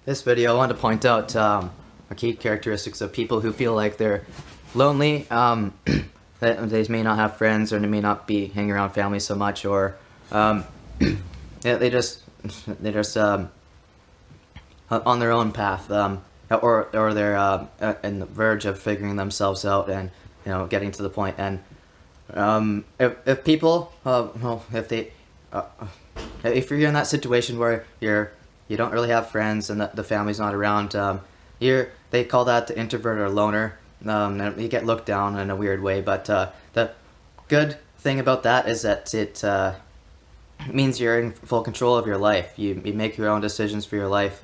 This video, I want to point out key characteristics of people who feel like they're lonely. That they may not have friends, or they may not be hanging around family so much, or yeah, they just on their own path, or they're in the verge of figuring themselves out and getting to the point. And if people, well, if you're in that situation where you don't really have friends and the family's not around, they call that the introvert or loner. And you get looked down in a weird way, but the good thing about that is that it means you're in full control of your life. You make your own decisions for your life.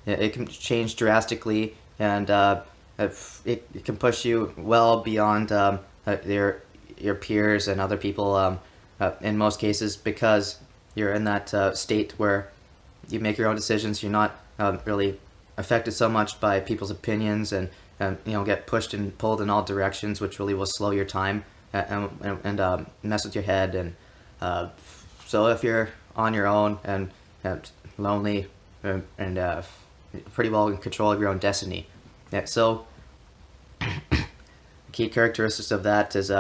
It can change drastically, and it can push you well beyond your peers and other people in most cases, because you're in that state where you make your own decisions. You're not really affected so much by people's opinions, and get pushed and pulled in all directions, which really will slow your time and mess with your head. And so if you're on your own and lonely and pretty well in control of your own destiny, so key characteristics of that is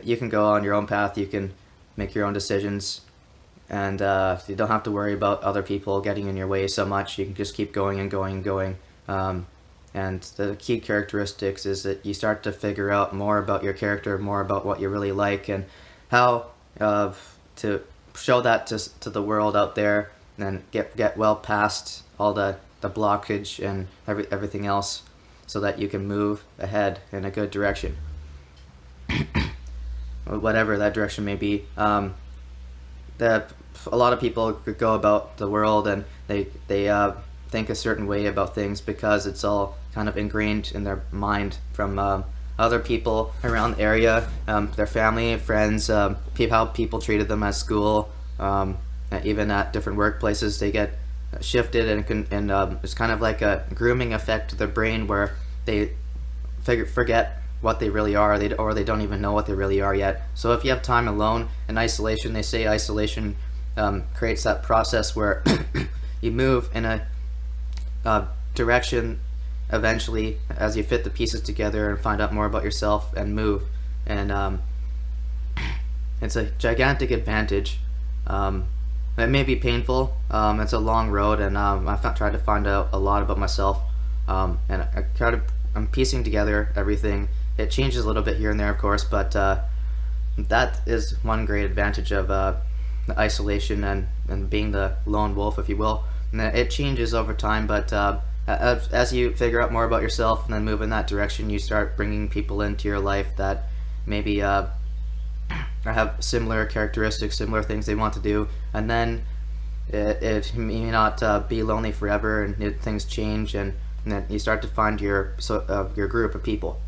you can go on your own path, you can make your own decisions, and you don't have to worry about other people getting in your way so much. You can just keep going and going and going. And the key characteristics is that you start to figure out more about your character, more about what you really like, and how to show that to the world out there, and get well past all the blockage and everything else, so that you can move ahead in a good direction, whatever that direction may be. A lot of people could go about the world and they think a certain way about things because it's all kind of ingrained in their mind from other people around the area, their family, friends, how people treated them at school, even at different workplaces. They get shifted, and it's kind of like a grooming effect to their brain, where they forget what they really are, or they don't even know what they really are yet. So if you have time alone in isolation, they say isolation creates that process where you move in a direction eventually, as you fit the pieces together and find out more about yourself and move. And it's a gigantic advantage. It may be painful. It's a long road, and I've tried to find out a lot about myself, and I'm piecing together everything. It changes a little bit here and there, of course, but that is one great advantage of the isolation and being the lone wolf, if you will. And it changes over time, but as you figure out more about yourself and then move in that direction, you start bringing people into your life that maybe have similar characteristics, similar things they want to do, and then it may not be lonely forever, and things change, and then you start to find your group of people.